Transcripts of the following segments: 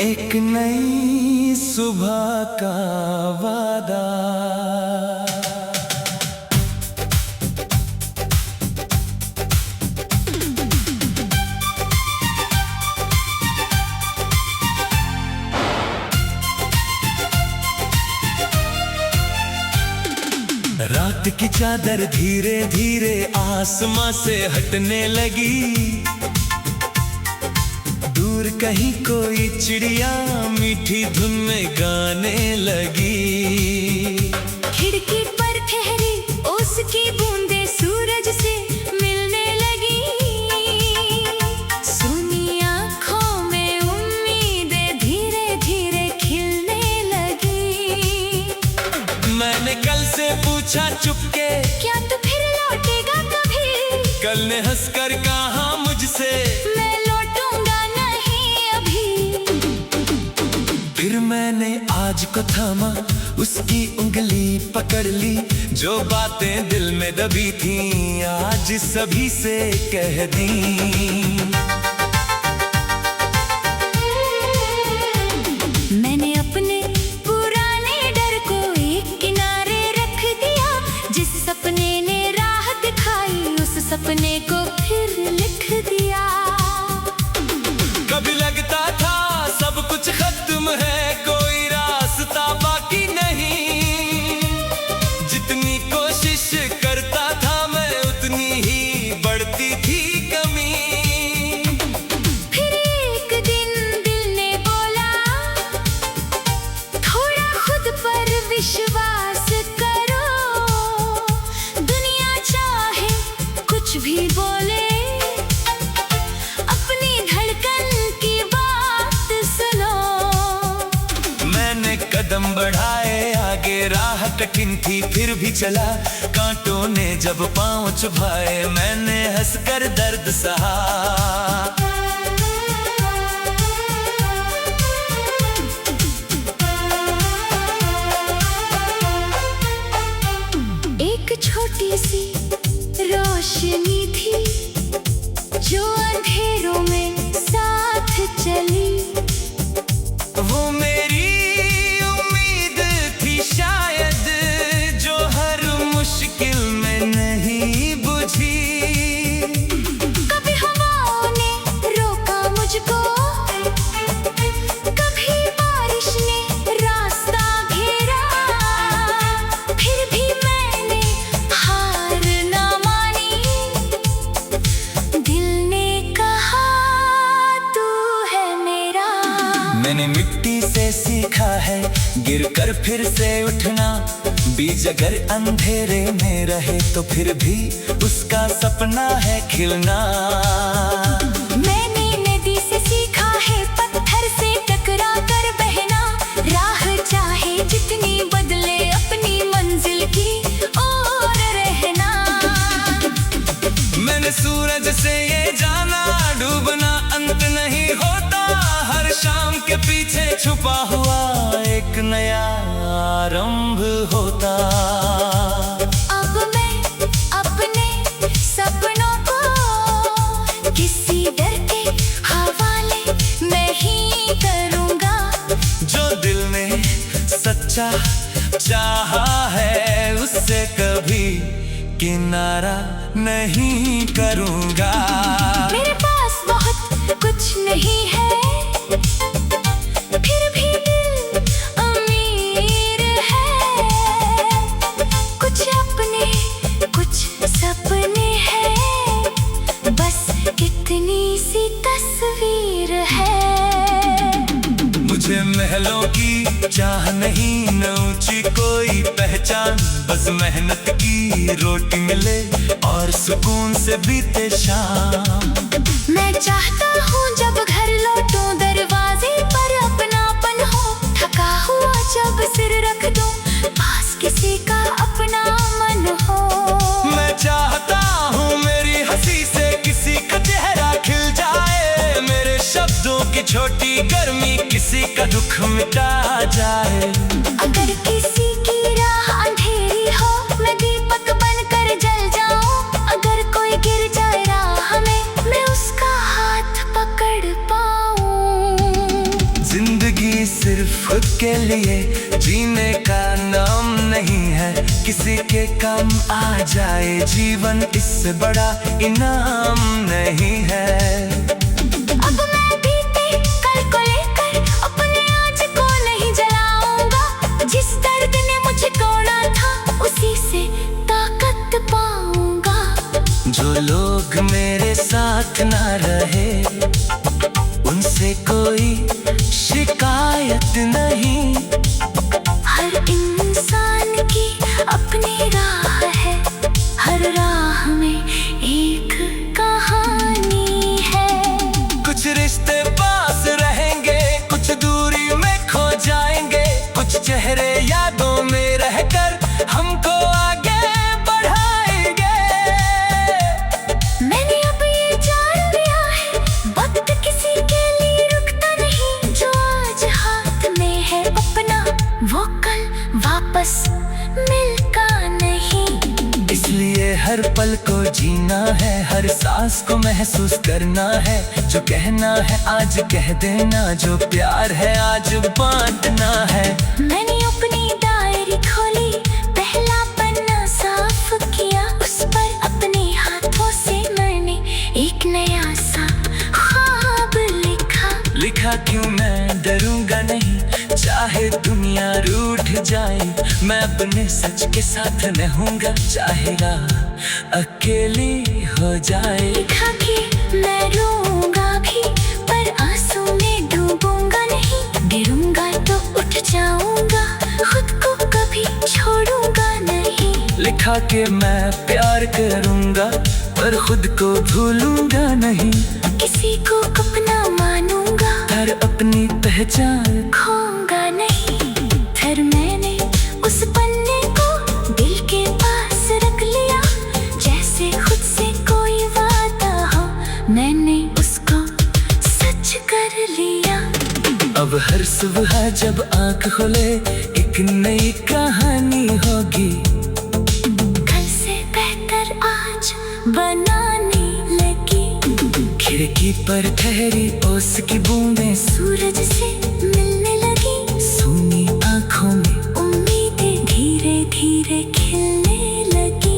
एक नई सुबह का वादा। रात की चादर धीरे धीरे आसमां से हटने लगी। दूर कहीं कोई चिड़िया मीठी धुन में गाने लगी। खिड़की पर ठहरी उसकी बूंदें सूरज से मिलने लगी। सुनी आँखों में उम्मीदें धीरे धीरे खिलने लगी। मैंने कल से पूछा चुपके, क्या तू फिर लौटेगा कभी? कल ने हंसकर कहा मुझसे, मैं लौटूंगा नहीं अभी। फिर मैंने आज को थामा, उसकी उंगली पकड़ ली। जो बातें दिल में दबी थीं आज सभी से कह दी। मैंने अपने पुराने डर को एक किनारे रख दिया। जिस सपने ने राह दिखाई उस सपने को फिर लिख दिया। कभी लगता था सब कुछ खत्म है, कोई रास्ता बाकी नहीं। जितनी कोशिश करता था मैं उतनी ही बढ़ती थी कमी। फिर एक दिन दिल ने बोला, थोड़ा खुद पर विश्वास करो। दुनिया चाहे कुछ भी बोले, अपनी धड़कन की बात सुनो। मैंने कदम बढ़ाए आगे, राह कठिन थी फिर भी चला। कांटों ने जब पांव चुभाए मैंने हंसकर दर्द सहा। एक छोटी सी रोशनी थी जो अंधेरों में साथ चली। वो मेरी उम्मीद थी शायद, जो हर मुश्किल में नहीं बुझी। कभी हवाओं ने रोका मुझको, कभी बारिश ने रास्ता घेरा। फिर भी मैंने हार ना मानी। दिल ने कहा तू है मेरा। मैंने मिट्टी से सीखा है गिरकर फिर से उठना। बीज अगर अंधेरे में रहे तो फिर भी उसका सपना है खिलना। मैंने नदी से सीखा है पत्थर से टकरा कर बहना। राह चाहे जितनी बदले अपनी मंजिल की ओर रहना। मैंने सूरज से ये जाना, डूबना अंत नहीं होता। हर शाम के पीछे छुपा हुआ एक नया आरंभ होता। अब मैं अपने सपनों को किसी डर के हवाले नहीं करूँगा। जो दिल ने सच्चा चाहा है उससे कभी किनारा नहीं करूँगा। मेरे पास बहुत कुछ नहीं है, फिर भी दिल अमीर है। कुछ अपने कुछ सपने हैं, बस इतनी सी तस्वीर है। मुझे महलों की चाह नहीं, न ऊंची कोई पहचान। बस मेहनत की रोटी मिले और सुकून से बीते शाम। मैं चाहता हूँ जब घर लौटूं दरवाजे पर अपनापन हो। थका हुआ जब सिर रख दूं पास किसी का अपना मन हो। मैं चाहता हूँ मेरी हंसी से किसी का चेहरा खिल जाए। मेरे शब्दों की छोटी गर्मी किसी का दुख मिटा जाए। अगर किसी की राह अंधेरी हो मैं दीपक बनकर जल जाऊं। अगर कोई गिर जाए राह में मैं उसका हाथ पकड़ पाऊं। जिंदगी के लिए जीने का नाम नहीं है। किसी के काम आ जाए जीवन, इससे बड़ा इनाम नहीं है। अब मैं बीते कल को लेकर अपने आज को नहीं जलाऊंगा। जिस दर्द ने मुझे तोड़ा था उसी से ताकत पाऊंगा। जो लोग मेरे साथ ना रहे उनसे कोई शिकायत नहीं। हर इंसान की अपनी राह है, हर राह में एक कहानी है। कुछ रिश्ते पास रहेंगे, कुछ दूरी में खो जाएंगे, कुछ चेहरे यादों में रहकर हमको आगे बढ़ाएंगे। मैंने अब ये जान लिया है, वक्त किसी के लिए रुकता नहीं। जो आज हाथ में है अपना, वो कल वापस मिलता नहीं। इसलिए हर पल को जीना है, हर सांस को महसूस करना है। जो कहना है आज कह देना, जो प्यार है आज बांटना है। मैंने अपनी डायरी खोली, पहला पन्ना साफ किया। उस पर अपने हाथों से मैंने एक नया सा ख्वाब लिखा। क्यों मैं डरूंगा नहीं, चाहे दुनिया रूठ जाए। मैं अपने सच के साथ रहूंगा, चाहेगा अकेली हो जाए। लिखा कि मैं रोऊंगा भी, पर आंसू में डूबूंगा नहीं। गिरूंगा तो उठ जाऊंगा, खुद को कभी छोड़ूंगा नहीं। लिखा कि मैं प्यार करूंगा पर खुद को भूलूंगा नहीं। किसी को अपना मानूंगा, पर अपनी पहचान खोऊंगा नहीं। फिर मैंने उस पन्ने को दिल के पास रख लिया, जैसे खुद से कोई वादा हो। मैंने उसको सच कर लिया। अब हर सुबह जब आँख खोले एक नई कहानी होगी। कल से बेहतर आज बनाने लगी। खिड़की पर ठहरी ओस की बूंदें सूरज से मिलने लगी। सूनी आँखों में उम्मीदें धीरे धीरे खिलने लगी।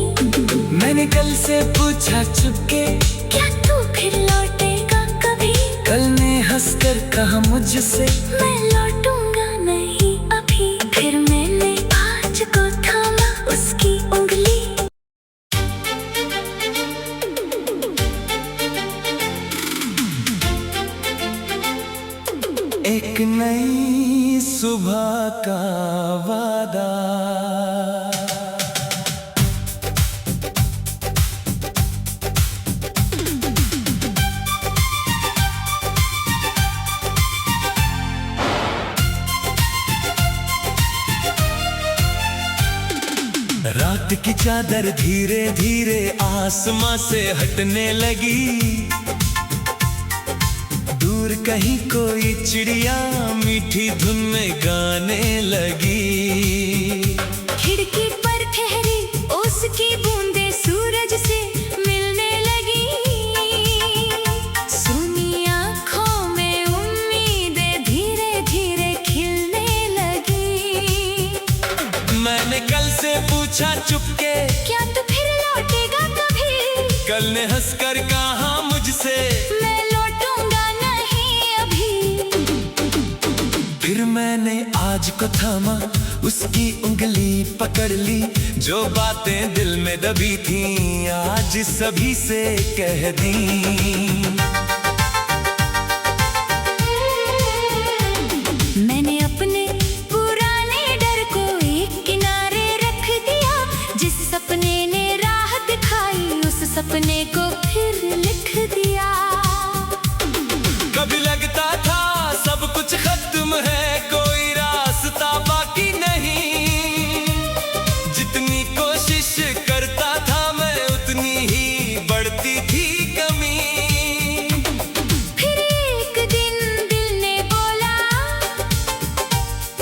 मैंने कल से पूछा चुपके, क्या तू फिर लौटेगा कभी? कल ने हंसकर कहा मुझसे, मैं लौटूंगा नहीं अभी। फिर मैंने आज को थामा उसकी उंगली। एक नई सुबह का वादा। रात की चादर धीरे धीरे आसमां से हटने लगी। दूर कहीं कोई चिड़िया मीठी धुन में गाने लगी। खिड़की पर ठहरी उसकी बूंदें सूरज से मिलने लगी। सुनी आँखों में उम्मीदें धीरे धीरे खिलने लगी। मैंने कल से पूछा चुपके, क्या तू फिर लौटेगा कभी? कल ने हंसकर कहा मुझसे, मैं लौटूंगा नहीं अभी। फिर मैंने आज को थामा उसकी उंगली पकड़ ली। जो बातें दिल में दबी थीं आज सभी से कह दी। मैंने अपने पुराने डर को एक किनारे रख दिया। जिस सपने ने राह दिखाई उस सपने को फिर लिख दिया। कभी लगता था सब कुछ खत्म है, कोई रास्ता बाकी नहीं। जितनी कोशिश करता था मैं उतनी ही बढ़ती थी कमी। फिर एक दिन दिल ने बोला,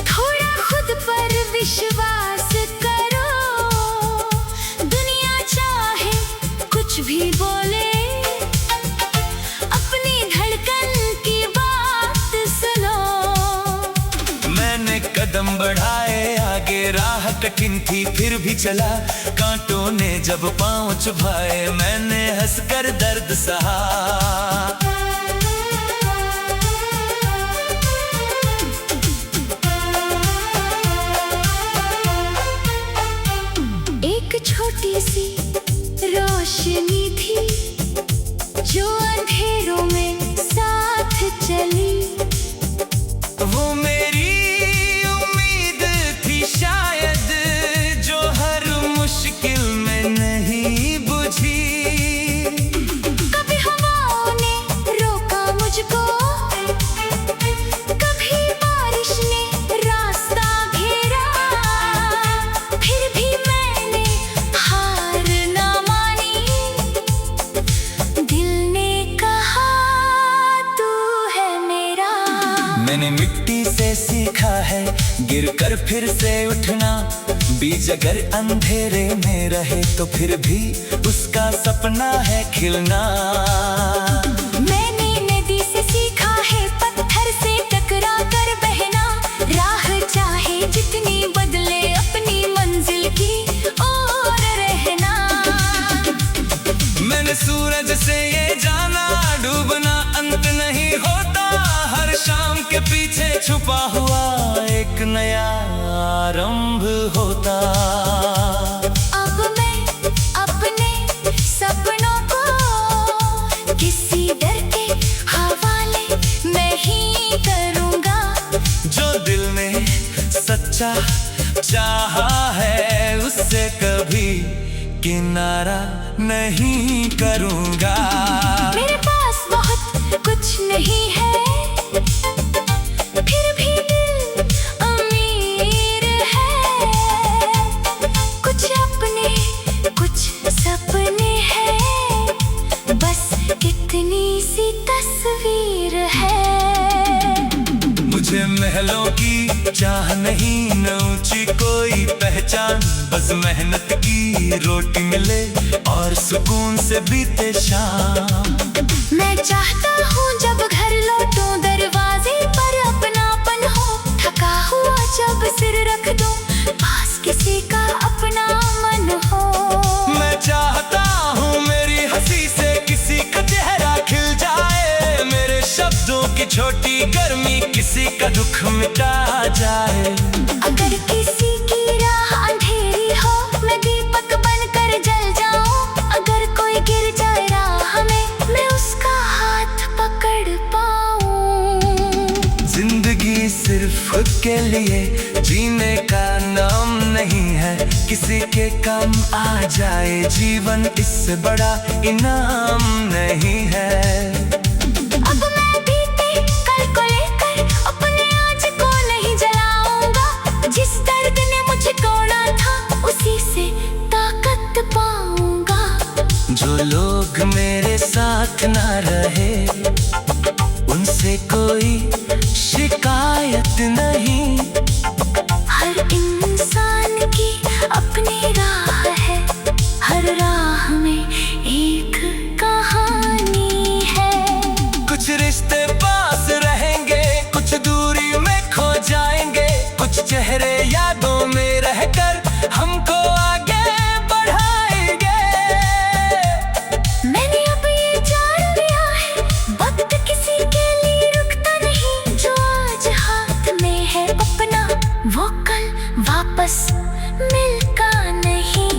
थोड़ा खुद पर विश्वास करो। दुनिया चाहे कुछ भी बोले, अपनी धड़कन की बात सुनो। मैंने कठिन थी फिर भी चला, कांटों ने जब पांव चुभाए मैंने हंसकर दर्द सहा। एक छोटी सी रोशनी थी जो अंधेरों में साथ चली, वो मेरी उम्मीद थी शायद जो हर मुश्किल में नहीं बुझी। कभी हवाओं ने रोका मुझको, कभी बारिश ने रास्ता घेरा, फिर भी मैंने हार ना मानी। दिल ने कहा तू है मेरा। मैंने मिट्टी से सीखा है गिरकर फिर से उठना, बीज अगर अंधेरे में रहे तो फिर भी उसका सपना है खिलना। मैंने नदी से सीखा है पत्थर से टकरा कर बहना, राह चाहे जितनी बदले अपनी मंजिल की ओर रहना। मैंने सूरज से ये जाना डूबना अंत नहीं होता, हर शाम के पीछे छुपा हुआ एक नया आरंभ होता। अब मैं अपने सपनों को किसी डर के हवाले नहीं करूँगा, जो दिल में सच्चा चाहा है उससे कभी किनारा नहीं करूँगा। मेरे पास बहुत कुछ नहीं है फिर भी दिल अमीर है, कुछ अपने कुछ सपने हैं, बस इतनी सी तस्वीर है। मुझे महलों की चाह नहीं न ऊंची कोई पहचान, बस मेहनत की रोटी मिले और सुकून से बीते शाम। मैं चाहता हूँ जब घर लौटूं दरवाजे पर अपनापन हो, थका हुआ जब सिर रख दूं पास किसी का अपना मन हो। मैं चाहता हूँ मेरी हंसी से किसी का चेहरा खिल जाए, मेरे शब्दों की छोटी गर्मी किसी का दुख मिटा जाए। अगर किसी की राह अंधेरी हो मैं दीपक बनकर जल जाऊं, अगर कोई गिर जाए राह में मैं उसका हाथ पकड़ पाऊं। जिंदगी सिर्फ खुद के लिए जीने का नाम नहीं है, किसी के काम आ जाए जीवन इससे बड़ा इनाम नहीं है। अब मैं बीते कल को लेकर अपने आज को नहीं जलाऊंगा, जिस दर्द ने मुझे तोड़ा था उसी से ताकत पाऊंगा। जो लोग मेरे साथ ना रहे उनसे कोई शिकायत नहीं, हर इंसान की अपनी राह है, हर राह में एक कहानी है। कुछ रिश्ते पास रहेंगे कुछ दूरी में खो जाएंगे, कुछ चेहरे यादों में रहकर हमको आगे बढ़ाएंगे। मैंने अब ये जान लिया है वक्त किसी के लिए रुकता नहीं, जो आज हाथ में है अपना वो कल वापस मिलता नहीं।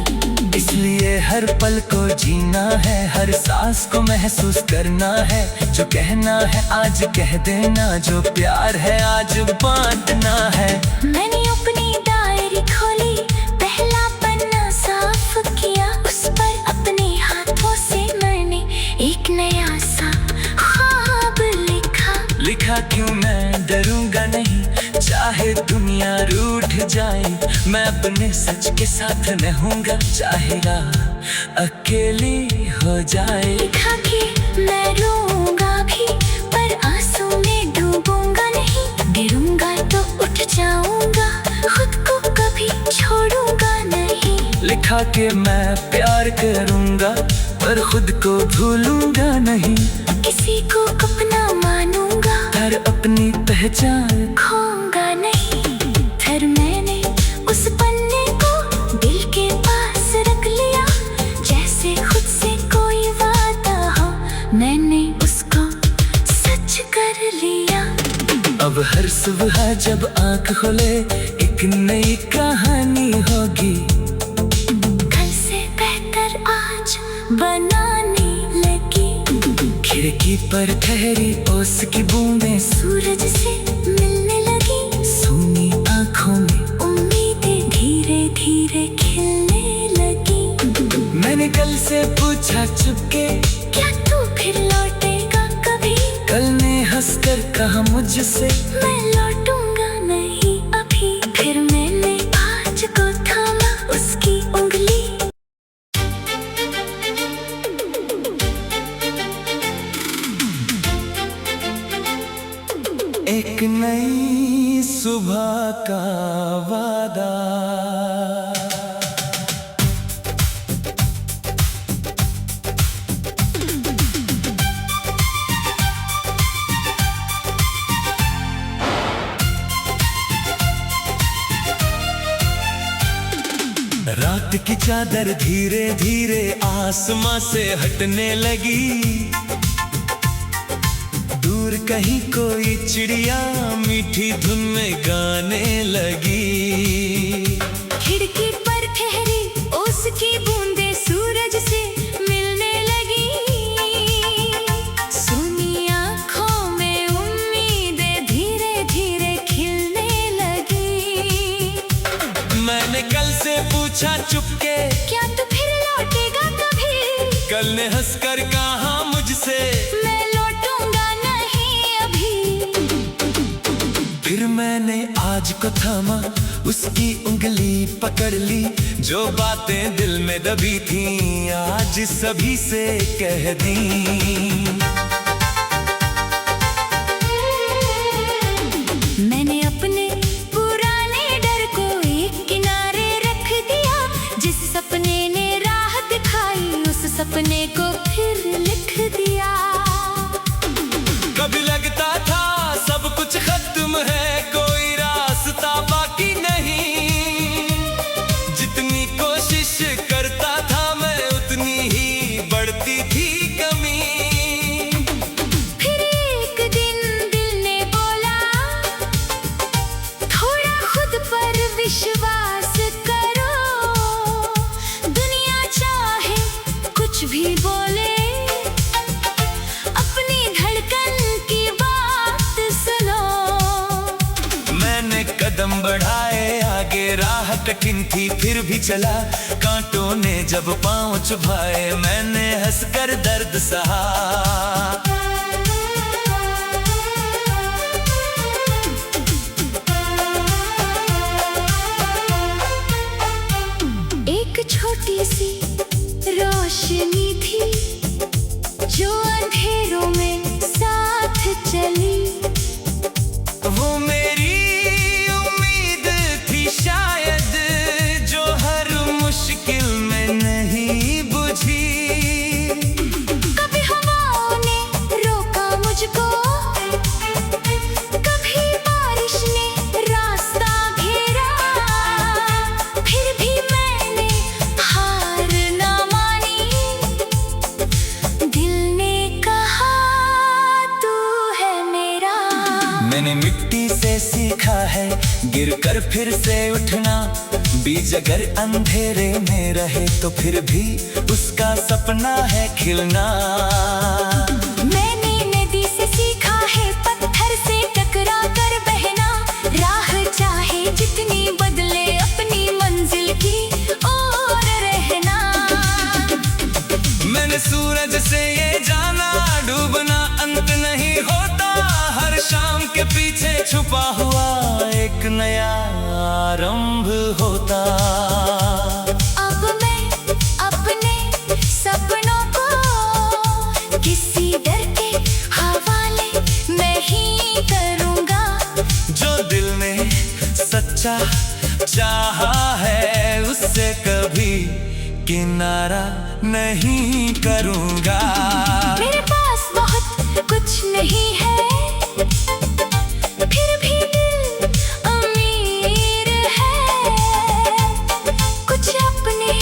इसलिए हर पल को जीना है, हर सांस को महसूस करना है, जो कहना है आज कह देना, जो प्यार है आज बांटना है। मैंने अपनी डायरी खोली, पहला पन्ना साफ किया, उस पर अपने हाथों से मैंने एक नया सा ख्वाब लिखा क्यों मैं डरूंगा नहीं, चाहे दुनिया रूठ जाए मैं अपने सच के साथ रहूंगा, चाहेगा अकेली हो जाए। लिखा कि मैं रोऊंगा भी पर आंसू में डूबूंगा नहीं, गिरूंगा तो उठ जाऊंगा, खुद को कभी छोड़ूंगा नहीं। लिखा कि मैं प्यार करूंगा पर खुद को भूलूंगा नहीं, किसी को अपना मानूंगा पर अपनी पहचान खोऊंगा नहीं। फिर मैंने उस पन्ने को हर सुबह जब आंख खोले एक नई कहानी होगी। कल से बेहतर आज बनाने लगी। खिड़की पर ठहरी ओस की बूंदें सूरज से मिलने लगी। सूनी आंखों में उम्मीदें धीरे धीरे खिलने लगी। मैंने कल से पूछा चुपके, क्या तू फिर लौटेगा कभी? कल ने हंसकर कहा मुझसे, मैं लौटूंगा नहीं अभी। फिर मैंने आज को थामा उसकी उंगली। एक नई सुबह का वादा। रात की चादर धीरे धीरे आसमां से हटने लगी। दूर कहीं कोई चिड़िया मीठी धुन में गाने लगी। खिड़की पर ठहरी उसकी बूंदें सूरज से मिलने लगी। सुनी आंखों में उम्मीदें धीरे धीरे खिलने लगी। मैंने कल से पूछा चुपके, क्या तू फिर लौटेगा कभी? कल ने हंसकर कहा मुझसे, मैं लौटूंगा नहीं अभी। फिर मैंने आज को थामा उसकी उंगली पकड़ ली। जो बातें दिल में दबी थीं आज सभी से कह दी। मैंने अपने पुराने डर को एक किनारे रख दिया। जिस सपने ने राह दिखाई उस सपने को फिर लिख दिया। कभी लगता था सब कुछ खत्म है, कोई रास्ता बाकी नहीं। जितनी कोशिश करता था मैं उतनी ही बढ़ती थी कमी। फिर एक दिन दिल ने बोला, थोड़ा खुद पर विश्वास करो। दुनिया चाहे कुछ भी बोले, अपनी धड़कन की बात सुनो। मैंने कदम बढ़ाए आगे, राह कठिन थी फिर भी चला। कांटों ने जब पांव चुभाए मैंने हंसकर दर्द सहा। एक छोटी सी रोशनी थी जो अंधेरों में साथ चली। वो मेरी उम्मीद थी शायद, जो हर मुश्किल में नहीं बुझी। कभी हवाओं ने रोका मुझको, कभी बारिश ने रास्ता घेरा। फिर भी मैंने हार ना मानी। दिल ने कहा तू है मेरा। मैंने मिट्टी से सीखा है गिरकर फिर से उठना। बीज अगर अंधेरे में रहे तो फिर भी उसका सपना है खिलना। मैंने नदी से सीखा है पत्थर से टकरा कर बहना। राह चाहे जितनी बदले अपनी मंजिल की ओर रहना। मैंने सूरज से ये जाना, डूबना अंत नहीं होता। हर शाम के पीछे छुपा हुआ एक नया आरंभ होता। अब मैं अपने सपनों को किसी डर के हवाले नहीं करूँगा। जो दिल ने सच्चा चाहा है उससे कभी किनारा नहीं करूँगा। मेरे पास बहुत कुछ नहीं है, फिर भी दिल अमीर है। कुछ अपने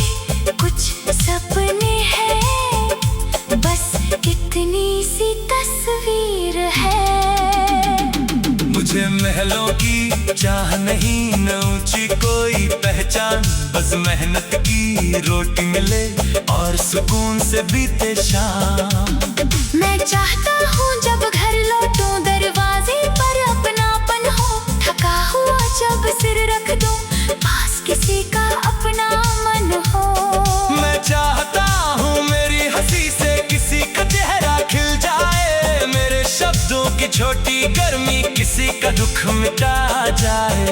कुछ सपने हैं, बस इतनी सी तस्वीर है। मुझे महलों की चाह नहीं, न ऊंची कोई पहचान, बस मेहनत की रोटी मिले और सुकून से बीते शाम। मैं चाहता हूँ जब घर लौटूं दरवाजे पर अपनापन हो, थका हुआ जब सिर रख दूं पास किसी का अपना मन हो। मैं चाहता हूँ मेरी हंसी से किसी का चेहरा खिल जाए, मेरे शब्दों की छोटी गर्मी किसी का दुख मिटा जाए।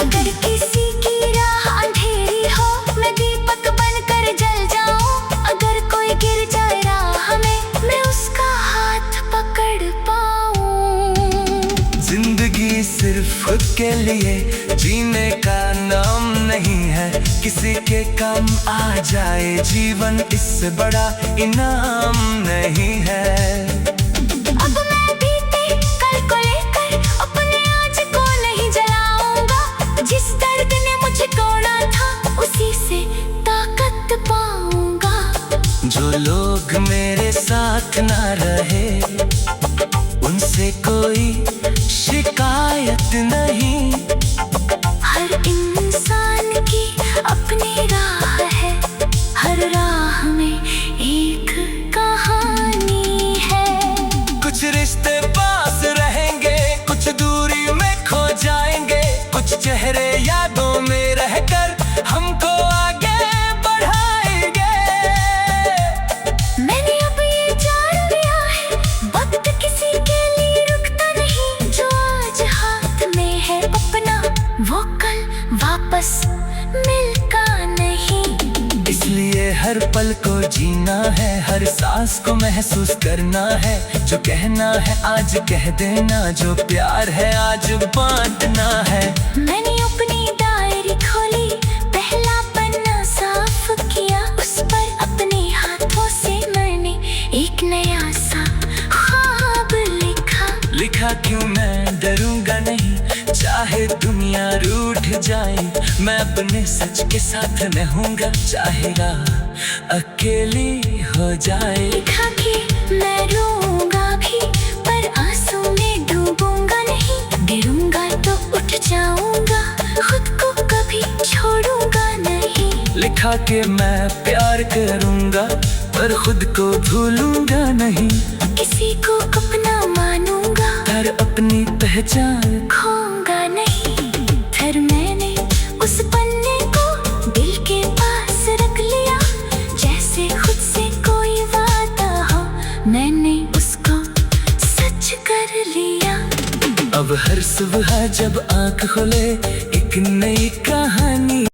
अगर किसी की राह अंधेरी हो मैं दीपक बनकर जल जाऊं, अगर कोई गिर जाए राह में मैं उसका हाथ पकड़ पाऊं। जिंदगी सिर्फ खुद के लिए जीने का नाम नहीं है, किसी के काम आ जाए जीवन इससे बड़ा इनाम नहीं है। अब मैं बीते कल को लेकर अपने आज को नहीं जलाऊंगा, जिस दर्द ने मुझे तोड़ा था उसी से ताकत पाऊंगा। जो लोग मेरे साथ ना रहे उनसे कोई शिकायत नहीं, हर इंसान की अपनी राह है, हर राह में एक कहानी है। कुछ रिश्ते पास रहेंगे, कुछ दूरी में खो जाएंगे, कुछ चेहरे यादों में रहकर हमको आगे बढ़ाएंगे। मैंने अब ये जान लिया है वक्त किसी के लिए रुकता नहीं, जो आज हाथ में है अपना वो कल वापस मिलता नहीं। इसलिए हर पल को जीना है, हर सांस को महसूस करना है, जो कहना है आज कह देना, जो प्यार है आज बांटना है। मैंने अपनी डायरी खोली, पहला पन्ना साफ किया, उस पर अपने हाथों से मैंने एक नया सा ख्वाब लिखा। लिखा क्यों मैं डरूंगा नहीं, चाहे दुनिया रूठ जाए, मैं अपने सच के साथ रहूंगा, चाहे राह अकेली हो जाए। लिखा कि मैं रोऊंगा भी पर आंसू में डूबूंगा नहीं, गिरूंगा तो उठ जाऊंगा, खुद को कभी छोड़ूंगा नहीं। लिखा कि मैं प्यार करूंगा पर खुद को भूलूंगा नहीं, किसी को अपना मानूंगा पर अपनी पहचान खोऊंगा नहीं। फिर मैंने उस पन्ने को दिल के पास रख लिया, जैसे खुद से कोई वादा हो मैंने उसको सच कर लिया। अब हर सुबह जब आँख खोले एक नई कहानी